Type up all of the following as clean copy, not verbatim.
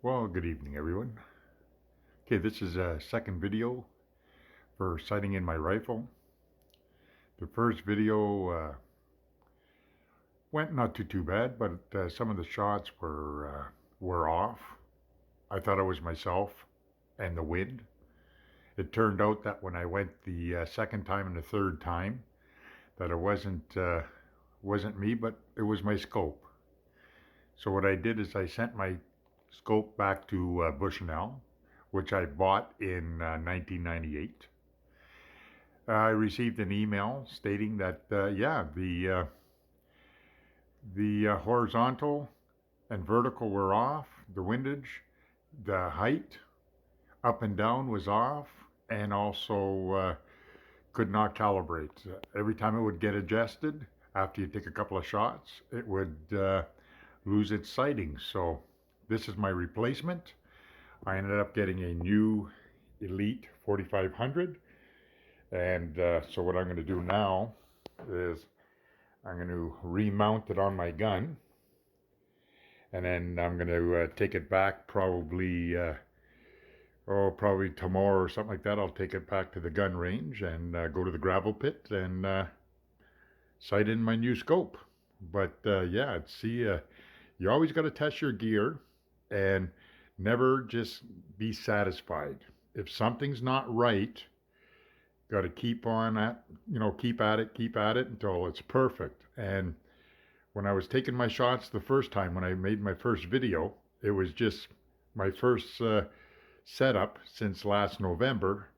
Well, good evening, everyone. Okay, this is a second video for sighting in my rifle. The first video went not too bad, but some of the shots were off. I thought it was myself and the wind. It turned out that when I went the second time and the third time, that it wasn't me, but it was my scope. So what I did is I sent my scope back to Bushnell, which I bought in 1998. I received an email stating that the horizontal and vertical were off, the windage, the height up and down was off, and also could not calibrate. Every time it would get adjusted after you take a couple of shots, it would lose its sighting. So this is my replacement. I ended up getting a new Elite 4500. And so what I'm going to do now is I'm going to remount it on my gun, and then I'm going to take it back probably tomorrow or something like that. I'll take it back to the gun range and go to the gravel pit and sight in my new scope. But yeah, you always got to test your gear and never just be satisfied. If something's not right, got to keep on at, keep at it until it's perfect. And when I was taking my shots the first time, when I made my first video, it was just my first setup since last November.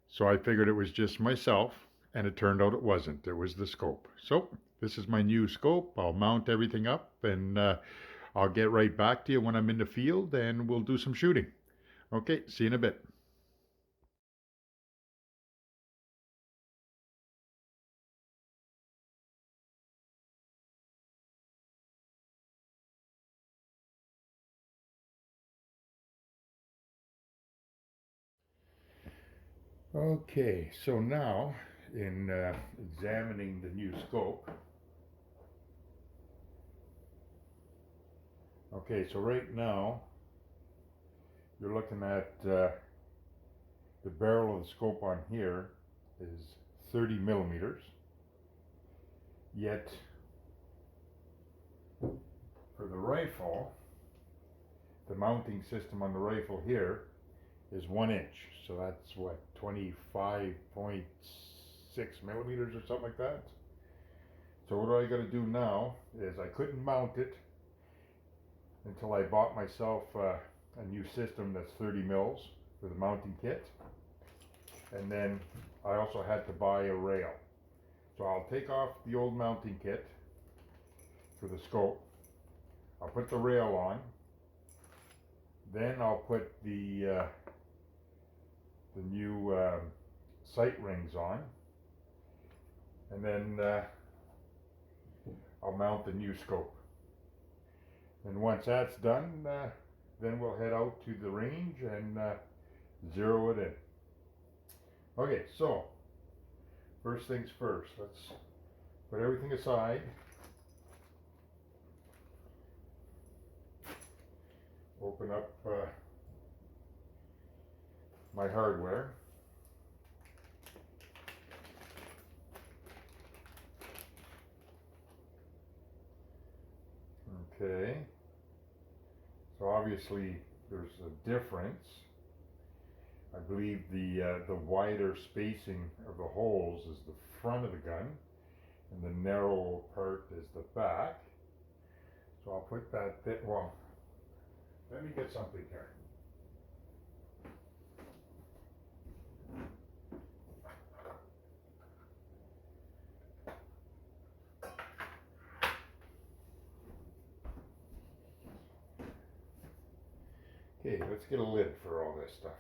So I figured it was just myself, and it turned out it wasn't. It was the scope. So this is my new scope. I'll mount everything up, and I'll get right back to you when I'm in the field, and we'll do some shooting. Okay, see you in a bit. Okay, so now in examining the new scope, okay, so right now you're looking at the barrel of the scope on here is 30 millimeters, yet for the rifle, the mounting system on the rifle here is 1 inch, so that's what, 25.6 millimeters or something like that. So what I got to do now is I couldn't mount it until I bought myself a new system that's 30 mils for the mounting kit, and then I also had to buy a rail. So I'll take off the old mounting kit for the scope, I'll put the rail on, then I'll put the new sight rings on, and then I'll mount the new scope. And once that's done, then we'll head out to the range and zero it in. Okay, so first things first, let's put everything aside. Open up my hardware. Okay, so obviously there's a difference. I believe the wider spacing of the holes is the front of the gun, and the narrow part is the back. So I'll put that well, let me get something here. Okay, let's get a lid for all this stuff.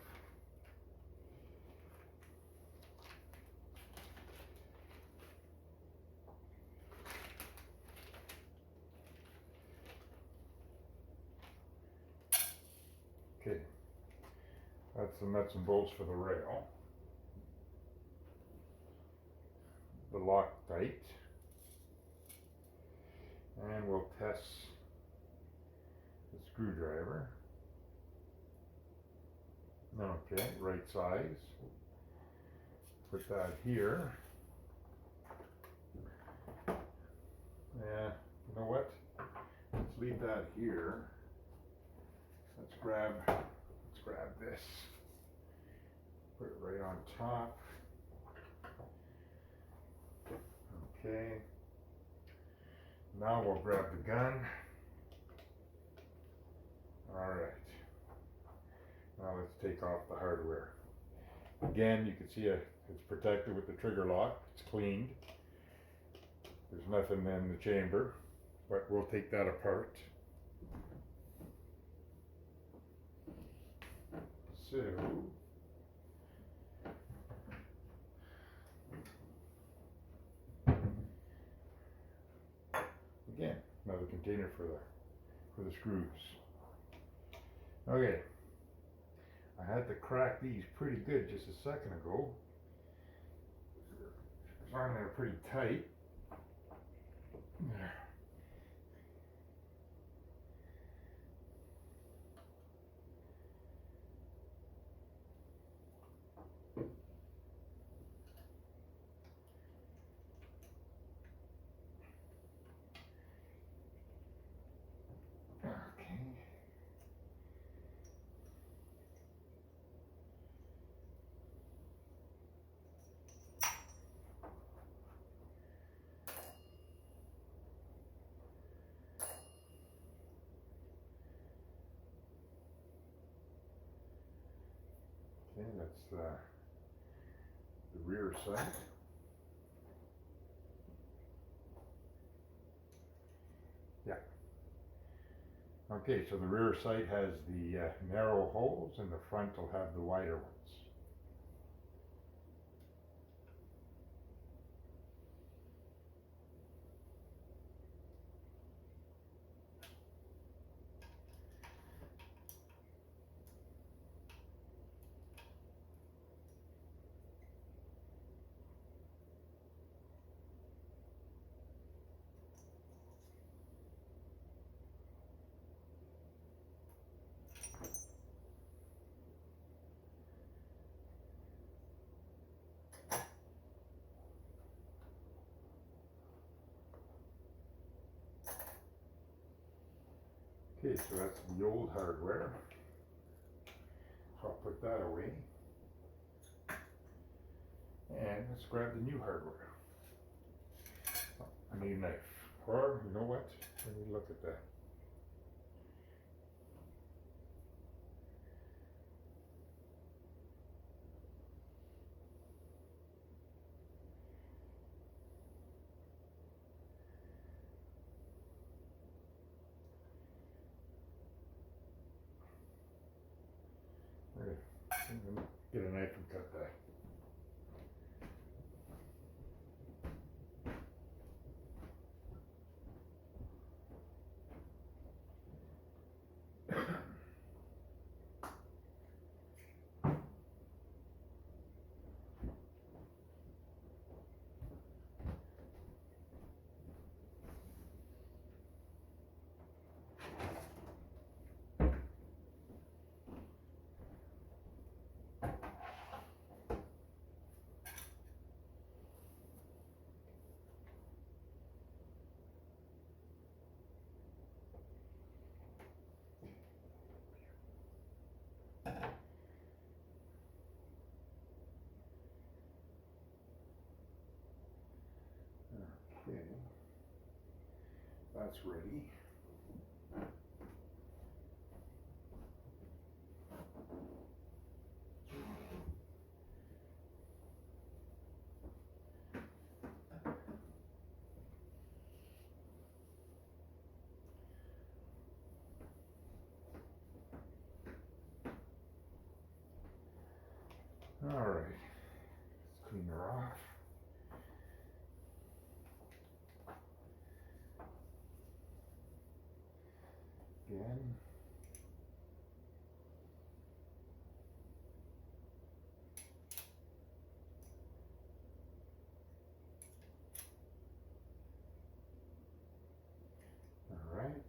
Okay, that's the nuts and bolts for the rail. The Loctite. And we'll test the screwdriver. Okay, right size. Put that here. Yeah, you know what? Let's leave that here. Let's grab this. Put it right on top. Okay. Now we'll grab the gun. Alright. Now let's take off the hardware. Again, you can see it's protected with the trigger lock. It's cleaned. There's nothing in the chamber, but we'll take that apart. So, again, another container for the screws. Okay, I had to crack these pretty good just a second ago. I find they're pretty tight. Okay. Okay, that's the rear sight. Yeah. Okay, so the rear sight has the narrow holes and the front will have the wider ones. Okay, so that's the old hardware. So I'll put that away. And let's grab the new hardware. Oh, I need a knife. Or, you know what? Let me look at that. Okay, I'm gonna get a knife and cut that. Okay, that's ready. All right, let's clean her off. Again. All right.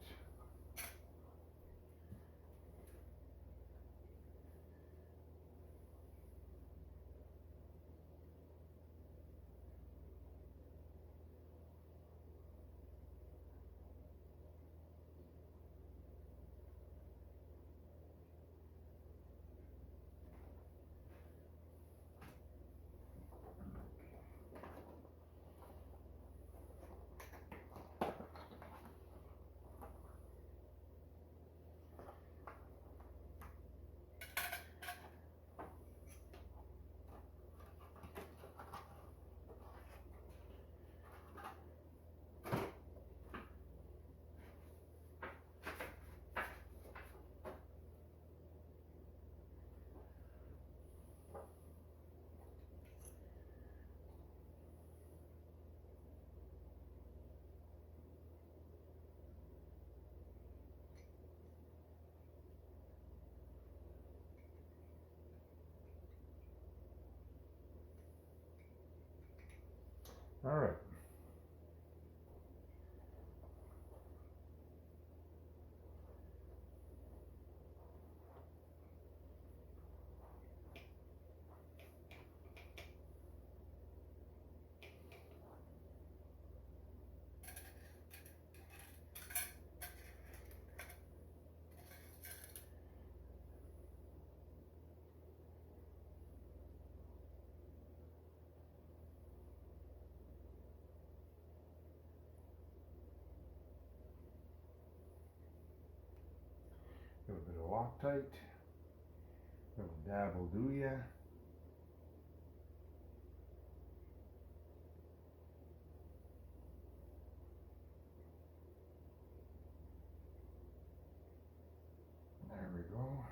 All right. A little bit of Loctite. A little dab will do ya. There we go.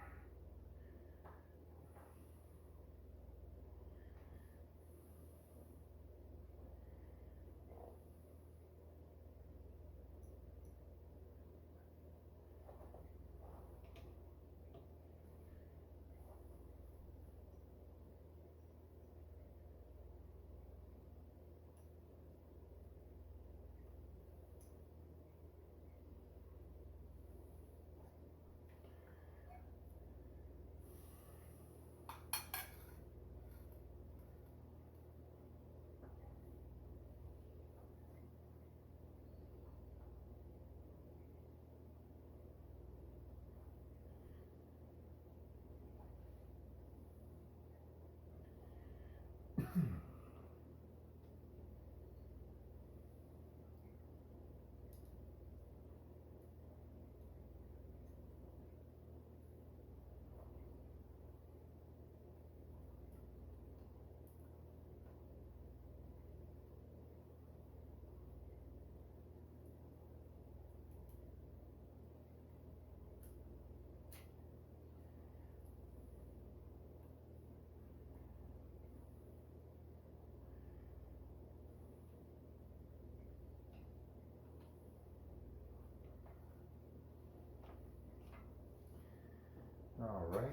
All right.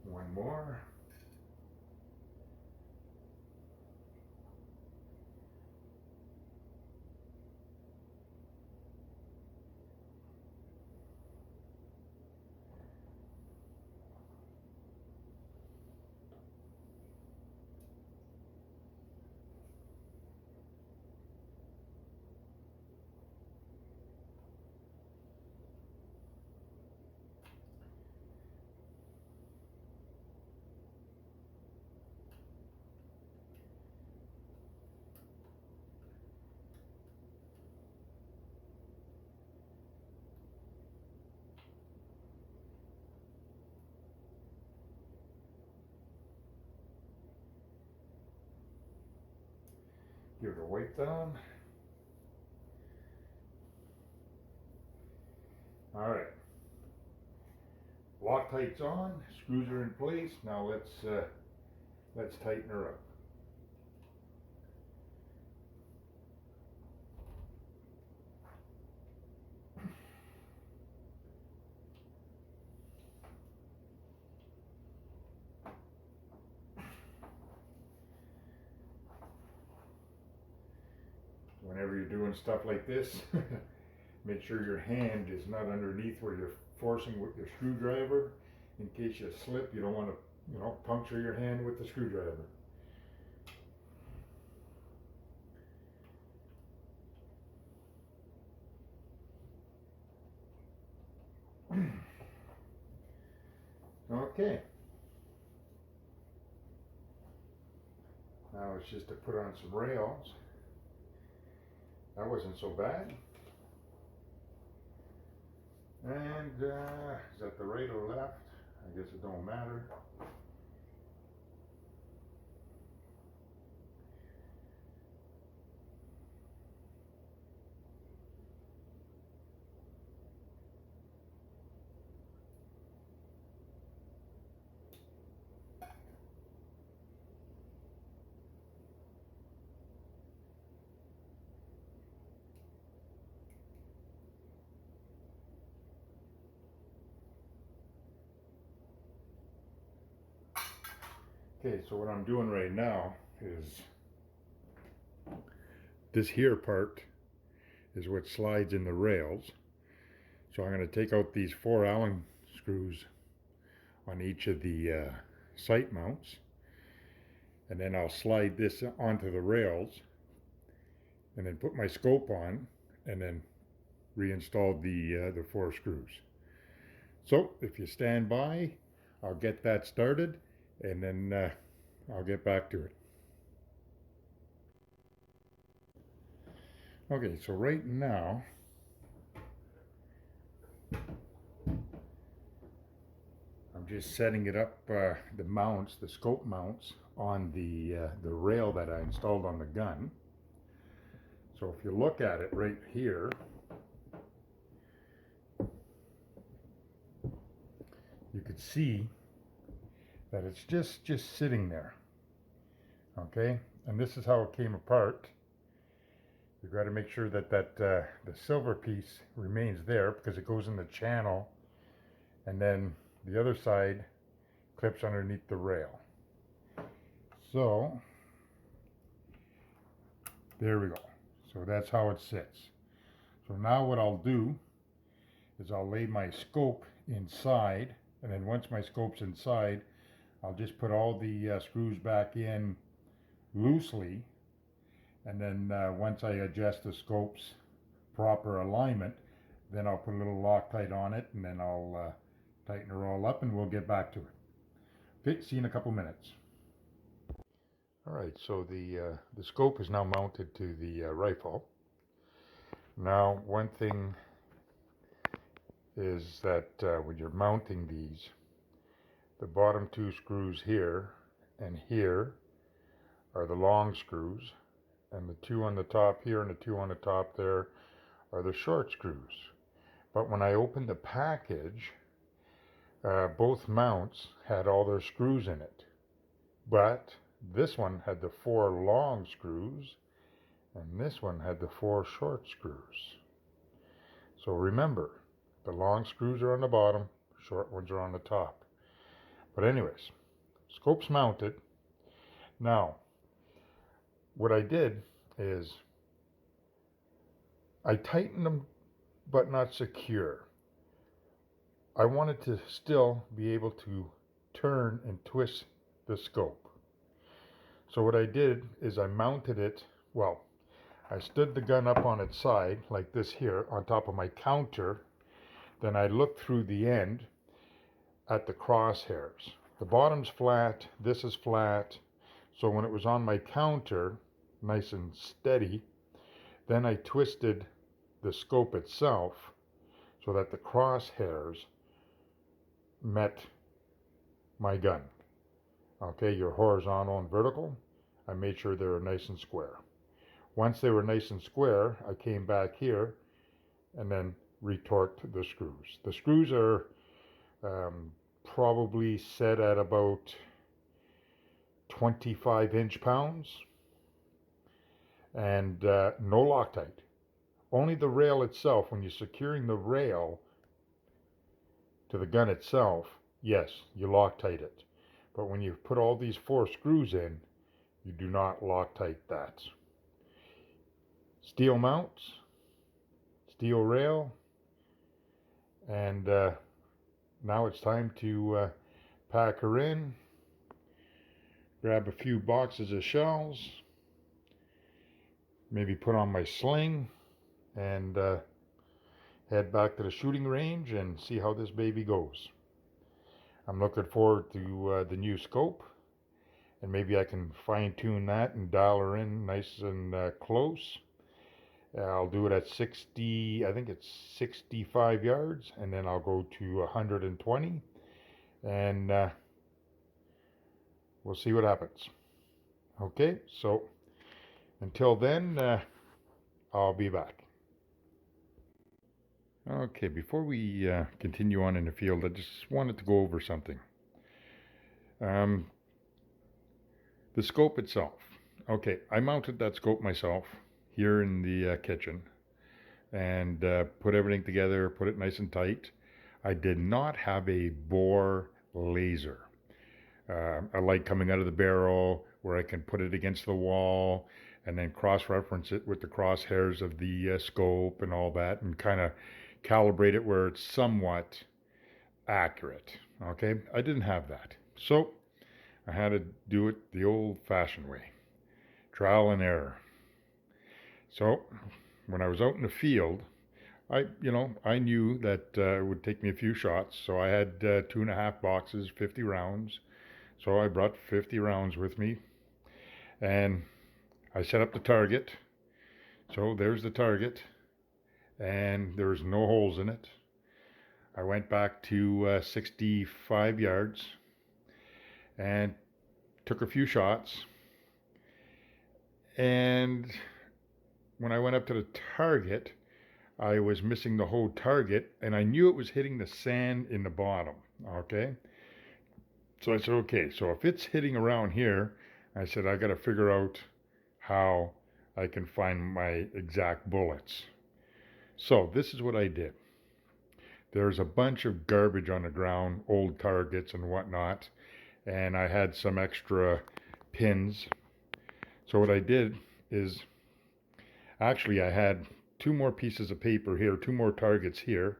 One more. Give it a white thumb. All right. Loctite's on. Screws are in place. Now let's tighten her up. Whenever you're doing stuff like this, make sure your hand is not underneath where you're forcing with your screwdriver. In case you slip, you don't want to, puncture your hand with the screwdriver. Okay. Now it's just to put on some rails. That wasn't so bad. And is that the right or left? I guess it don't matter. Okay, so what I'm doing right now is this here part is what slides in the rails. So I'm going to take out these 4 Allen screws on each of the sight mounts, and then I'll slide this onto the rails and then put my scope on and then reinstall the 4 screws. So if you stand by, I'll get that started and then I'll get back to it. Okay, so right now I'm just setting it up, the mounts, the scope mounts on the rail that I installed on the gun. So if you look at it right here, you could see that it's just sitting there. Okay, and this is how it came apart. You've got to make sure that the silver piece remains there because it goes in the channel, and then the other side clips underneath the rail. So there we go. So that's how it sits. So now what I'll do is I'll lay my scope inside, and then once my scope's inside, I'll just put all the screws back in loosely, and then once I adjust the scope's proper alignment, then I'll put a little Loctite on it, and then I'll tighten her all up, and we'll get back to it. Okay, see you in a couple minutes. Alright, so the scope is now mounted to the rifle. Now, one thing is that when you're mounting these, the bottom 2 screws here and here are the long screws, and the 2 on the top here and the 2 on the top there are the short screws. But when I opened the package, both mounts had all their screws in it, but this one had the 4 long screws and this one had the 4 short screws. So remember, the long screws are on the bottom, short ones are on the top. But anyways, scope's mounted. Now, what I did is I tightened them, but not secure. I wanted to still be able to turn and twist the scope. So what I did is I mounted it, well, I stood the gun up on its side, like this here, on top of my counter. Then I looked through the end at the crosshairs. The bottom's flat, this is flat. So when it was on my counter, nice and steady, then I twisted the scope itself so that the crosshairs met my gun. Okay, your horizontal and vertical, I made sure they were nice and square. Once they were nice and square, I came back here and then retorqued the screws. The screws are probably set at about 25 inch-pounds, and no Loctite. Only the rail itself, when you're securing the rail to the gun itself, yes, you Loctite it. But when you put all these 4 screws in, you do not Loctite that. Steel mounts, steel rail, and now it's time to pack her in, grab a few boxes of shells, maybe put on my sling, and head back to the shooting range and see how this baby goes. I'm looking forward to the new scope, and maybe I can fine-tune that and dial her in nice and close. I'll do it at 60, I think it's 65 yards, and then I'll go to 120, and we'll see what happens. Okay, so until then, I'll be back. Okay, before we continue on in the field, I just wanted to go over something. The scope itself. Okay, I mounted that scope myself here in the kitchen and put everything together, put it nice and tight. I did not have a bore laser. a light coming out of the barrel where I can put it against the wall and then cross-reference it with the crosshairs of the scope and all that, and kind of calibrate it where it's somewhat accurate. Okay, I didn't have that. So I had to do it the old-fashioned way, trial and error. So when I was out in the field, I knew that it would take me a few shots, so I had 2.5 boxes, 50 rounds. So I brought 50 rounds with me, and I set up the target. So there's the target, and there's no holes in it. I went back to 65 yards and took a few shots. And when I went up to the target, I was missing the whole target, and I knew it was hitting the sand in the bottom. Okay. So I said, okay, so if it's hitting around here, I said, I got to figure out how I can find my exact bullets. So this is what I did. There's a bunch of garbage on the ground, old targets and whatnot, and I had some extra pins. So what I did is, actually I had 2 more pieces of paper here, 2 more targets here,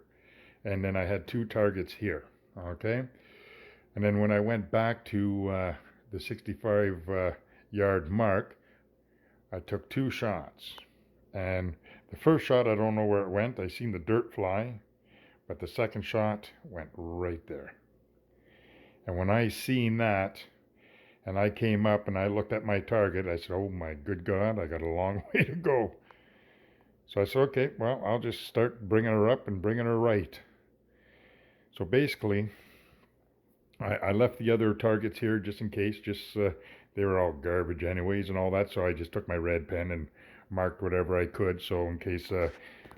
and then I had 2 targets here, okay? And then when I went back to the 65 yard mark, I took 2 shots. And the first shot, I don't know where it went. I seen the dirt fly, but the second shot went right there. And when I seen that, and I came up and I looked at my target, I said, oh my good God, I got a long way to go. So I said, okay, well, I'll just start bringing her up and bringing her right. So basically, I left the other targets here just in case, they were all garbage anyways and all that, so I just took my red pen and marked whatever I could, so in case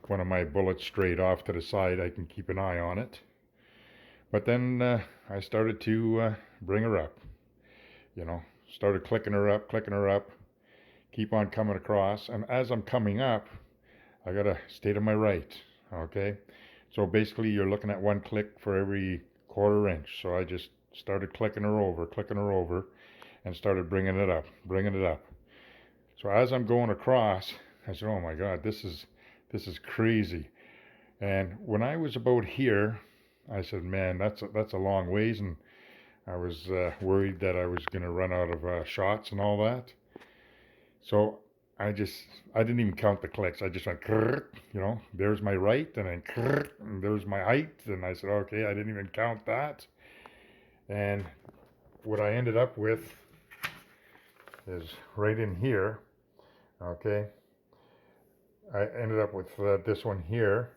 one of my bullets strayed off to the side, I can keep an eye on it. But then I started to bring her up, started clicking her up, keep on coming across, and as I'm coming up, I gotta stay to my right, okay? So basically you're looking at 1 click for every 1/4 inch. So I just started clicking her over, and started bringing it up. So as I'm going across, I said, oh my God, this is crazy. And when I was about here, I said, man, that's a long ways, and I was worried that I was going to run out of shots and all that. So I didn't even count the clicks. I just went, there's my right, and then and there's my height. And I said, okay, I didn't even count that. And what I ended up with is right in here, okay? I ended up with this one here.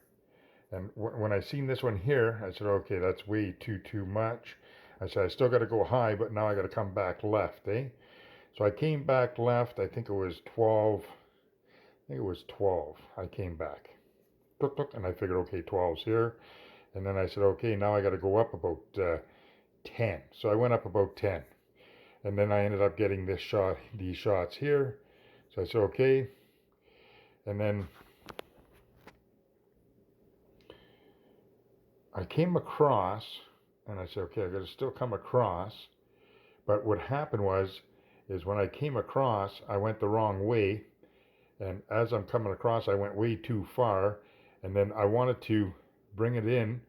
And when I seen this one here, I said, okay, that's way too much. I said, I still got to go high, but now I got to come back left, eh? So I came back left. I think it was 12. I came back. And I figured, okay, 12's here. And then I said, okay, now I got to go up about 10. So I went up about 10. And then I ended up getting these shots here. So I said, okay. And then I came across, and I said, okay, I got to still come across. But what happened is when I came across, I went the wrong way, and as I'm coming across, I went way too far, and then I wanted to bring it in,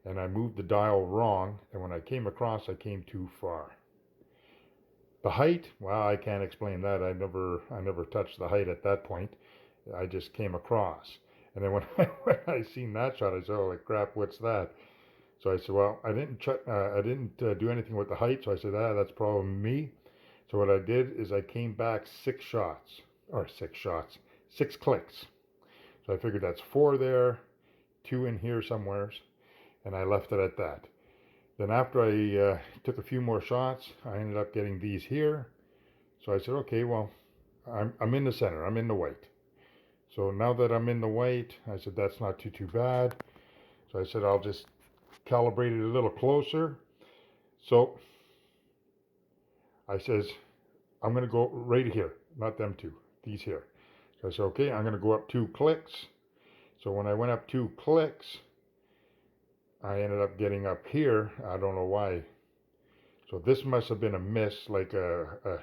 and I moved the dial wrong, and when I came across, I came too far. The height, well, I can't explain that. I never touched the height at that point. I just came across, and then when I seen that shot, I said, "Holy crap, what's that?" So I said, "Well, I didn't do anything with the height." So I said, that's probably me." So what I did is I came back 6 clicks. So I figured that's 4 there, 2 in here somewheres, and I left it at that. Then after I took a few more shots, I ended up getting these here. So I said, okay, well, I'm in the center, I'm in the white. So now that I'm in the white, I said, that's not too bad. So I said, I'll just calibrate it a little closer. So I says, I'm going to go right here, not them 2, these here. So I said, okay, I'm going to go up 2 clicks. So when I went up 2 clicks, I ended up getting up here. I don't know why So this must have been a miss, like a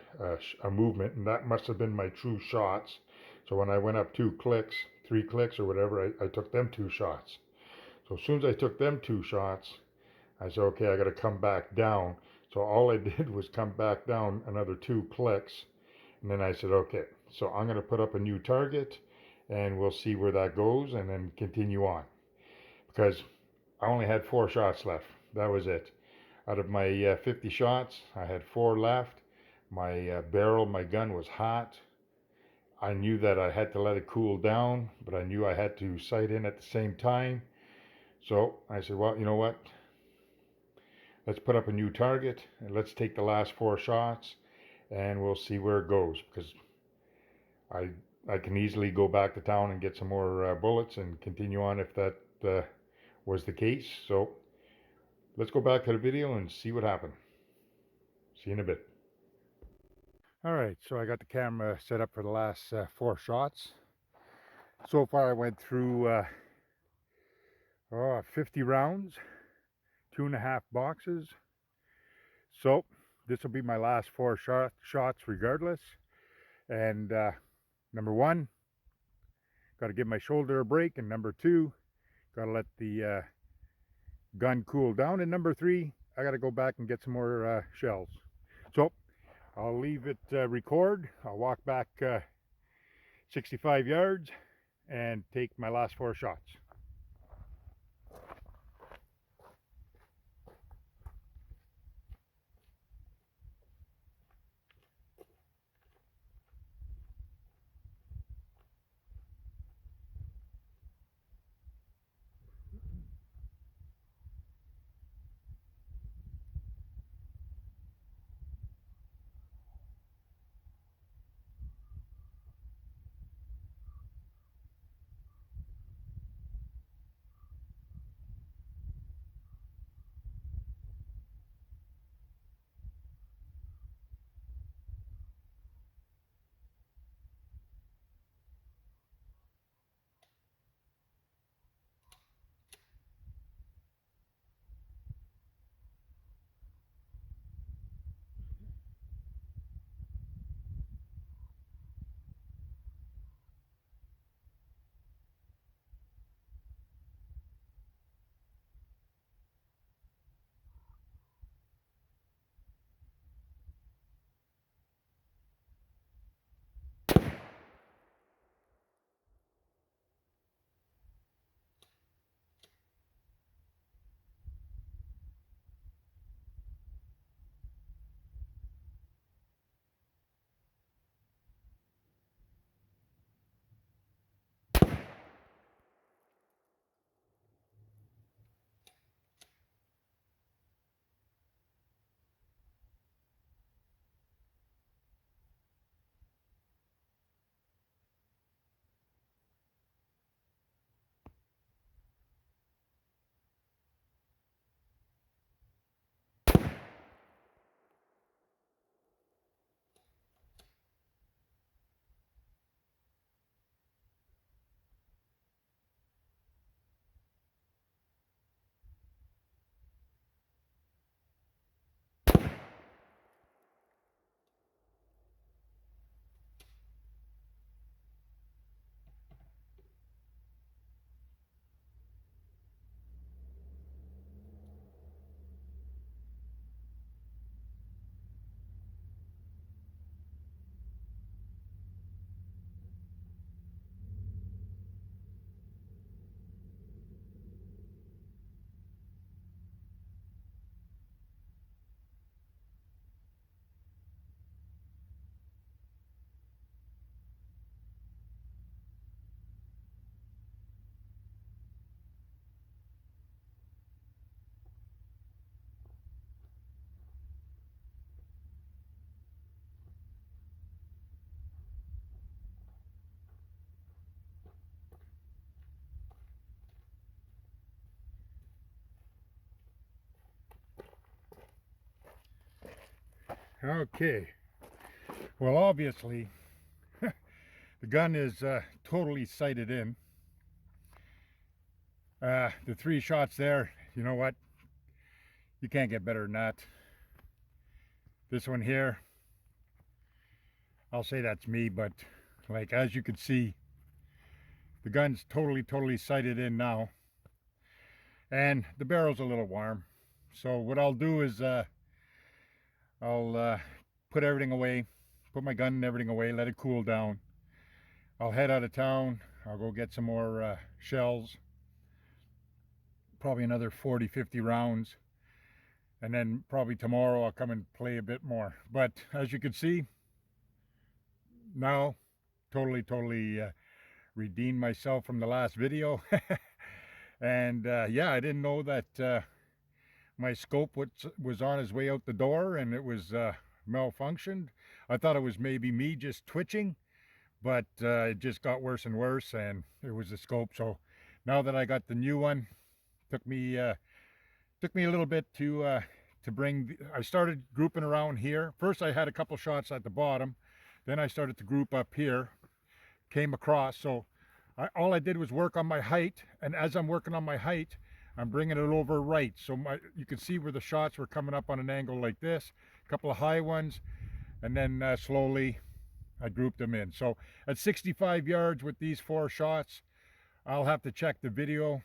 movement, and that must have been my true shots. So when I went up 2 clicks, 3 clicks or whatever, I took them 2 shots. So as soon as I took them 2 shots, I said, okay, I got to come back down. So all I did was come back down another 2 clicks. And then I said, okay, so I'm going to put up a new target and we'll see where that goes and then continue on. Because I only had 4 shots left. That was it. Out of my 50 shots, I had 4 left. My barrel, my gun was hot. I knew that I had to let it cool down, but I knew I had to sight in at the same time. So I said, well, you know what? Let's put up a new target and let's take the last 4 shots and we'll see where it goes, because I I can easily go back to town and get some more bullets and continue on if that was the case. So let's go back to the video and see what happened. See you in a bit. All right, so I got the camera set up for the last 4 shots. So far I went through 50 rounds, 2.5 boxes. So this will be my last 4 shots regardless. And number one, got to give my shoulder a break. And number two, got to let the gun cool down. And number three, I got to go back and get some more shells. So I'll leave it record. I'll walk back 65 yards and take my last 4 shots. Okay, well obviously the gun is totally sighted in. The 3 shots there, you know what? You can't get better than that. This one here, I'll say that's me, but like as you can see, the gun's totally sighted in now, and the barrel's a little warm. So what I'll do is I'll put everything away, put my gun and everything away, let it cool down. I'll head out of town. I'll go get some more shells, probably another 40-50 rounds, and then probably tomorrow I'll come and play a bit more. But as you can see, now totally redeemed myself from the last video. And yeah, I didn't know that my scope was on his way out the door and it was malfunctioned. I thought it was maybe me just twitching, but it just got worse and worse, and it was the scope. So now that I got the new one, took me a little bit to bring. I started grouping around here. First I had a couple shots at the bottom, then I started to group up here, came across. So all I did was work on my height, and as I'm working on my height, I'm bringing it over right. So you can see where the shots were coming up on an angle like this, a couple of high ones, and then slowly I grouped them in. So at 65 yards with these 4 shots, I'll have to check the video.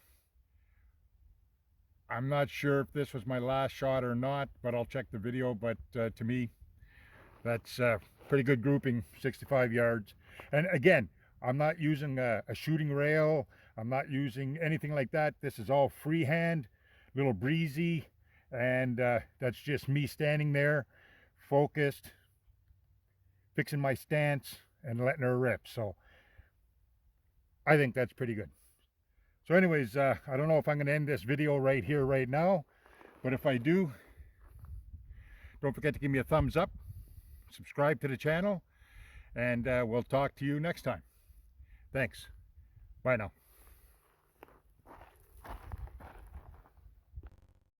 I'm not sure if this was my last shot or not, but I'll check the video. But to me, that's pretty good grouping, 65 yards. And again, I'm not using a shooting rail. I'm not using anything like that. This is all freehand, little breezy, and that's just me standing there, focused, fixing my stance, and letting her rip. So I think that's pretty good. So anyways, I don't know if I'm going to end this video right here, right now, but if I do, don't forget to give me a thumbs up, subscribe to the channel, and we'll talk to you next time. Thanks. Bye now.